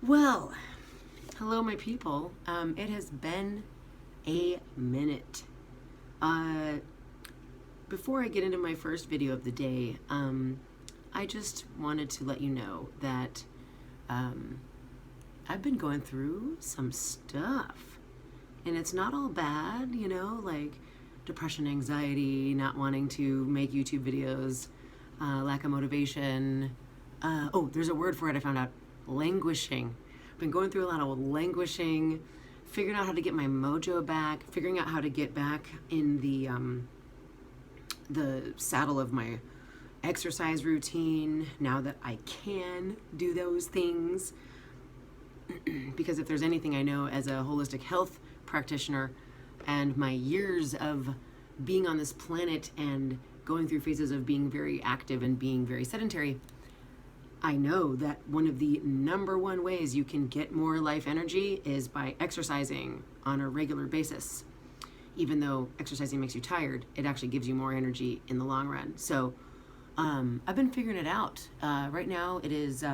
Well, hello, my people. It has been a minute. Uh, Before I get into my first video of the day, I just wanted to let you know that I've been going through some stuff. And it's not all bad, like depression, anxiety, not wanting to make YouTube videos, lack of motivation. There's a word for it I found out. Languishing. I've been going through a lot of languishing, figuring out how to get my mojo back, figuring out how to get back in the saddle of my exercise routine now that I can do those things. Because if there's anything I know as a holistic health practitioner and my years of being on this planet and going through phases of being very active and being very sedentary, I know that one of the number one ways you can get more life energy is by exercising on a regular basis. Even though exercising makes you tired, it actually gives you more energy in the long run. So I've been figuring it out. Right now it is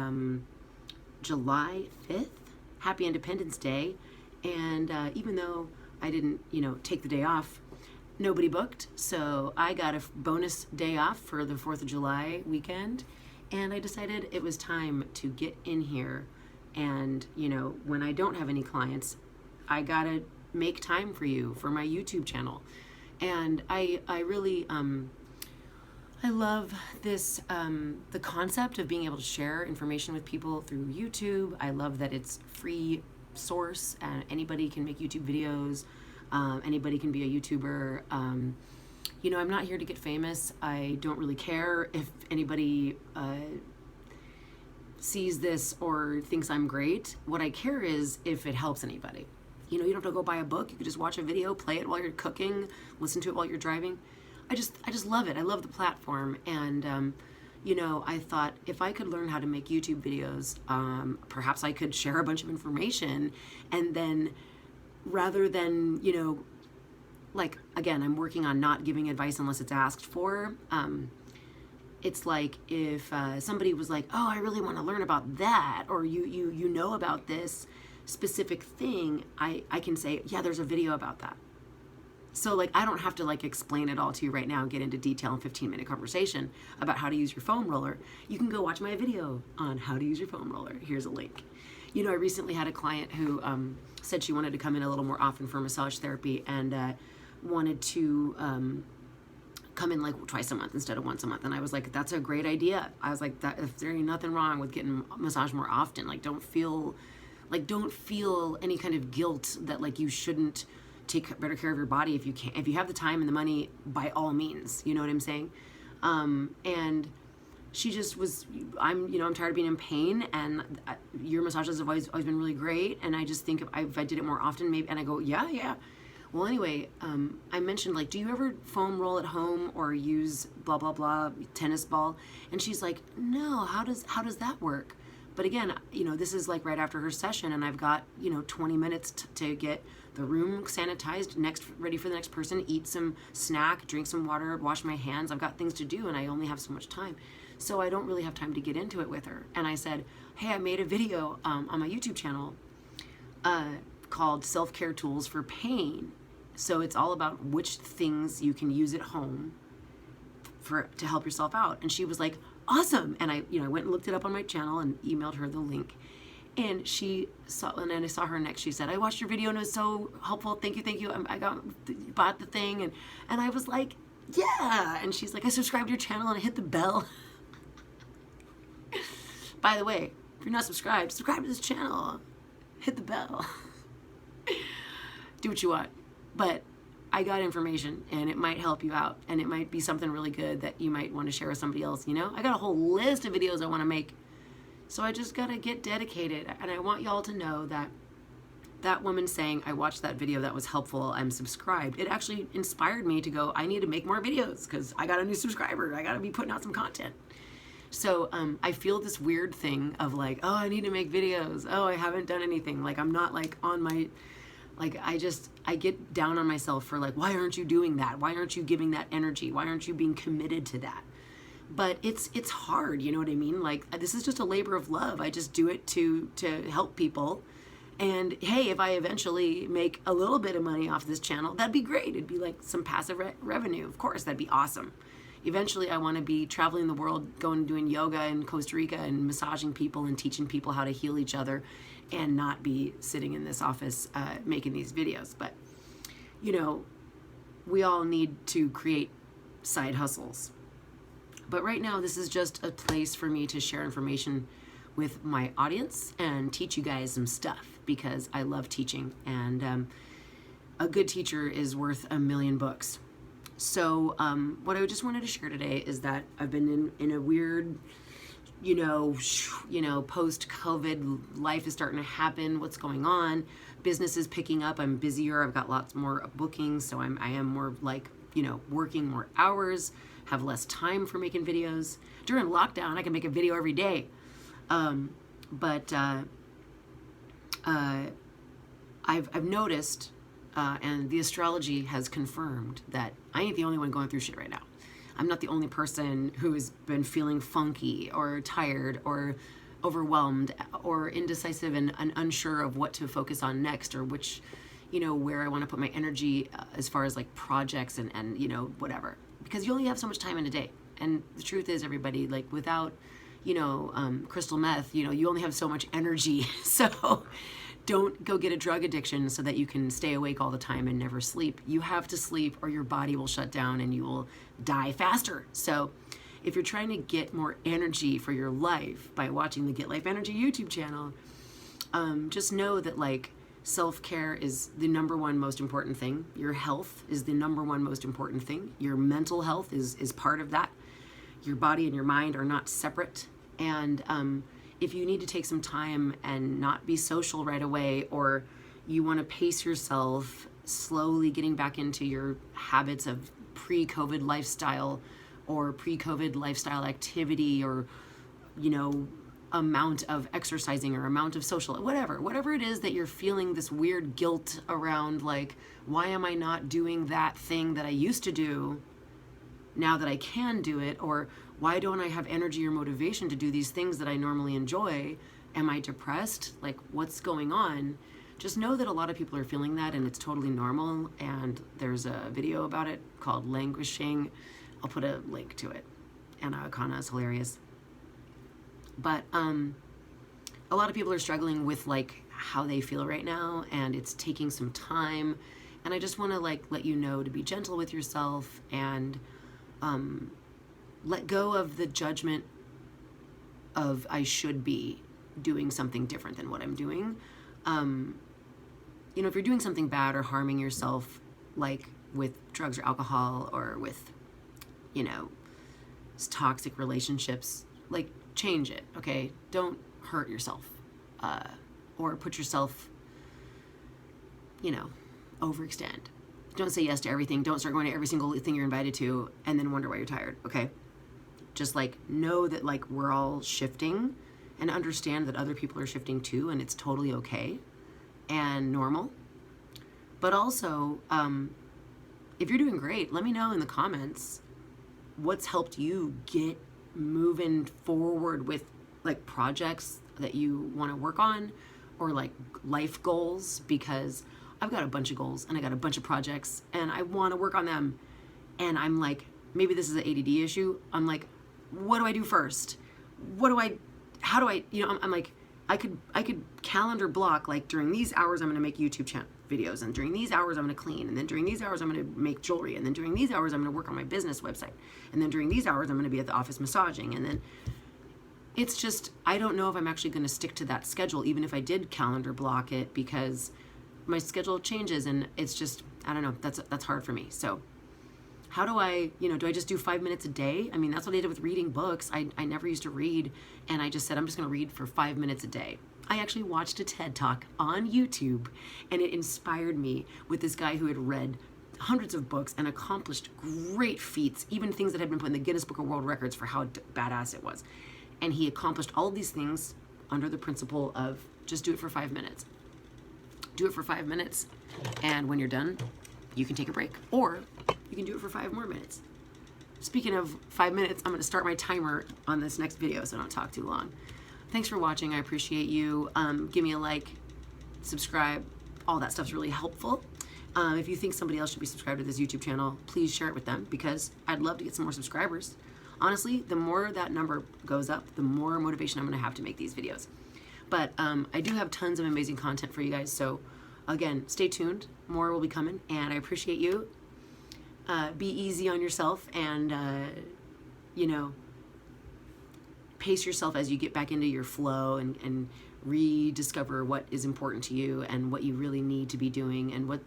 July 5th, Happy Independence Day. And even though I didn't, take the day off, nobody booked. So I got a bonus day off for the 4th of July weekend. And I decided it was time to get in here and, when I don't have any clients, I gotta make time for you for my YouTube channel. And I really, I love this, the concept of being able to share information with people through YouTube. I love that it's free source and anybody can make YouTube videos. Anybody can be a YouTuber. I'm not here to get famous. I don't really care if anybody sees this or thinks I'm great. What I care is if it helps anybody. You don't have to go buy a book. You can just watch a video, play it while you're cooking, listen to it while you're driving. I just love it. I love the platform. And, I thought if I could learn how to make YouTube videos, perhaps I could share a bunch of information. And then rather than, again, I'm working on not giving advice unless it's asked for. It's like if somebody was like, oh, I really want to learn about that, or you know about this specific thing, I can say, yeah, there's a video about that. So I don't have to explain it all to you right now and get into detail in 15-minute conversation about how to use your foam roller. You can go watch my video on how to use your foam roller. Here's a link. I recently had a client who said she wanted to come in a little more often for massage therapy and wanted to come in twice a month instead of once a month. And I was like, that's a great idea. I was like, if there ain't nothing wrong with getting massaged more often, don't feel any kind of guilt that you shouldn't take better care of your body if you can. If you have the time and the money, by all means, you know what I'm saying? And she just was, I'm tired of being in pain, and your massages have always been really great. And I just think if I did it more often, maybe, and I go, yeah. Well, anyway, I mentioned, do you ever foam roll at home or use blah, blah, blah, tennis ball? And she's like, no, how does that work? But again, this is right after her session, and I've got, 20 minutes to get the room sanitized, ready for the next person, eat some snack, drink some water, wash my hands. I've got things to do, and I only have so much time. So I don't really have time to get into it with her. And I said, hey, I made a video on my YouTube channel called Self-Care Tools for Pain. So it's all about which things you can use at home to help yourself out. And she was like, awesome. And I went and looked it up on my channel and emailed her the link. And she saw, and then I saw her next. She said, I watched your video and it was so helpful. Thank you. I bought the thing. And I was like, yeah. And she's like, I subscribed to your channel and I hit the bell. By the way, if you're not subscribed, subscribe to this channel. Hit the bell. Do what you want. But I got information and it might help you out, and it might be something really good that you might want to share with somebody else. I got a whole list of videos I want to make. So I just got to get dedicated. And I want y'all to know that woman saying, I watched that video, that was helpful, I'm subscribed. It actually inspired me to go, I need to make more videos because I got a new subscriber. I got to be putting out some content. So I feel this weird thing of oh, I need to make videos. Oh, I haven't done anything. I'm not on my, I get down on myself for why aren't you doing that? Why aren't you giving that energy? Why aren't you being committed to that? but it's hard, you know what I mean? Like, this is just a labor of love. I just do it to help people. And hey, if I eventually make a little bit of money off this channel, that'd be great. It'd be like some passive revenue. Of course, that'd be awesome. Eventually, I want to be traveling the world, going and doing yoga in Costa Rica and massaging people and teaching people how to heal each other, and not be sitting in this office making these videos. But, you know, we all need to create side hustles. But right now, this is just a place for me to share information with my audience and teach you guys some stuff, because I love teaching, and a good teacher is worth a million books. So what I just wanted to share today is that I've been in a weird, you know, post-COVID, life is starting to happen. What's going on? Business is picking up. I'm busier. I've got lots more bookings, so I am more like, you know, working more hours, have less time for making videos. During lockdown, I can make a video every day. But I've noticed, and the astrology has confirmed, that I ain't the only one going through shit right now. I'm not the only person who has been feeling funky or tired or overwhelmed or indecisive and unsure of what to focus on next, or which, you know, where I want to put my energy as far as like projects and you know, whatever. Because you only have so much time in a day. And the truth is, everybody, like, without, you know, crystal meth, you know, you only have so much energy. So don't go get a drug addiction so that you can stay awake all the time and never sleep. You have to sleep, or your body will shut down and you will die faster. So if you're trying to get more energy for your life by watching the Get Life Energy YouTube channel, just know that, like, self-care is the #1 most important thing. Your health is the #1 most important thing. Your mental health is part of that. Your body and your mind are not separate. And if you need to take some time and not be social right away, or you want to pace yourself, slowly getting back into your habits of pre-COVID lifestyle or pre-COVID lifestyle activity, or, you know, amount of exercising or amount of social, whatever it is that you're feeling this weird guilt around, like, why am I not doing that thing that I used to do now that I can do it? Or why don't I have energy or motivation to do these things that I normally enjoy? Am I depressed? Like, what's going on? Just know that a lot of people are feeling that, and it's totally normal. And there's a video about it called Languishing. I'll put a link to it. Anna Akana is hilarious. But a lot of people are struggling with, like, how they feel right now, and it's taking some time. And I just want to, like, let you know to be gentle with yourself, and let go of the judgment of I should be doing something different than what I'm doing. You know, if you're doing something bad or harming yourself, like with drugs or alcohol, or with, you know, toxic relationships, like, change it, okay? Don't hurt yourself, or put yourself, you know, overextend. Don't say yes to everything. Don't start going to every single thing you're invited to and then wonder why you're tired, okay? Just, like, know that, like, we're all shifting, and understand that other people are shifting too, and it's totally okay and normal. But also, if you're doing great, let me know in the comments what's helped you get moving forward with, like, projects that you want to work on, or like life goals, because I've got a bunch of goals and I got a bunch of projects and I want to work on them. And I'm like, maybe this is an ADD issue. I'm like, what do I do first? How do I, you know, I'm like, I could calendar block, like, during these hours I'm going to make YouTube channel videos, and during these hours I'm going to clean, and then during these hours I'm going to make jewelry, and then during these hours I'm going to work on my business website, and then during these hours I'm going to be at the office massaging. And then it's just, I don't know if I'm actually going to stick to that schedule, even if I did calendar block it, because my schedule changes, and it's just, I don't know, that's hard for me. So how do I, you know, do I just do 5 minutes a day? I mean, that's what I did with reading books. I never used to read, and I just said, I'm just going to read for 5 minutes a day. I actually watched a TED Talk on YouTube, and it inspired me, with this guy who had read hundreds of books and accomplished great feats, even things that had been put in the Guinness Book of World Records for how badass it was. And he accomplished all of these things under the principle of just do it for 5 minutes. Do it for 5 minutes, and when you're done, you can take a break, or you can do it for 5 more minutes. speaking of 5 minutes, I'm going to start my timer on this next video so I don't talk too long. Thanks for watching. I appreciate you. Give me a like, subscribe. All that stuff's really helpful. If you think somebody else should be subscribed to this YouTube channel, please share it with them, because I'd love to get some more subscribers. Honestly, the more that number goes up, the more motivation I'm going to have to make these videos. But I do have tons of amazing content for you guys, so again, stay tuned. More will be coming, and I appreciate you. Be easy on yourself, and you know, pace yourself as you get back into your flow, and rediscover what is important to you and what you really need to be doing, and what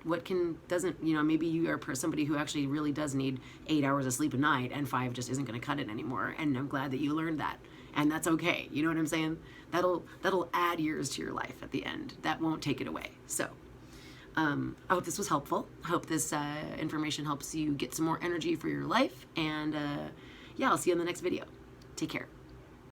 doesn't, you know, maybe you are somebody who actually really does need 8 hours of sleep a night, and 5 just isn't going to cut it anymore, and I'm glad that you learned that, and that's okay. You know what I'm saying? That'll add years to your life at the end. That won't take it away. So I hope this was helpful. I hope this information helps you get some more energy for your life, and yeah, I'll see you in the next video. Take care.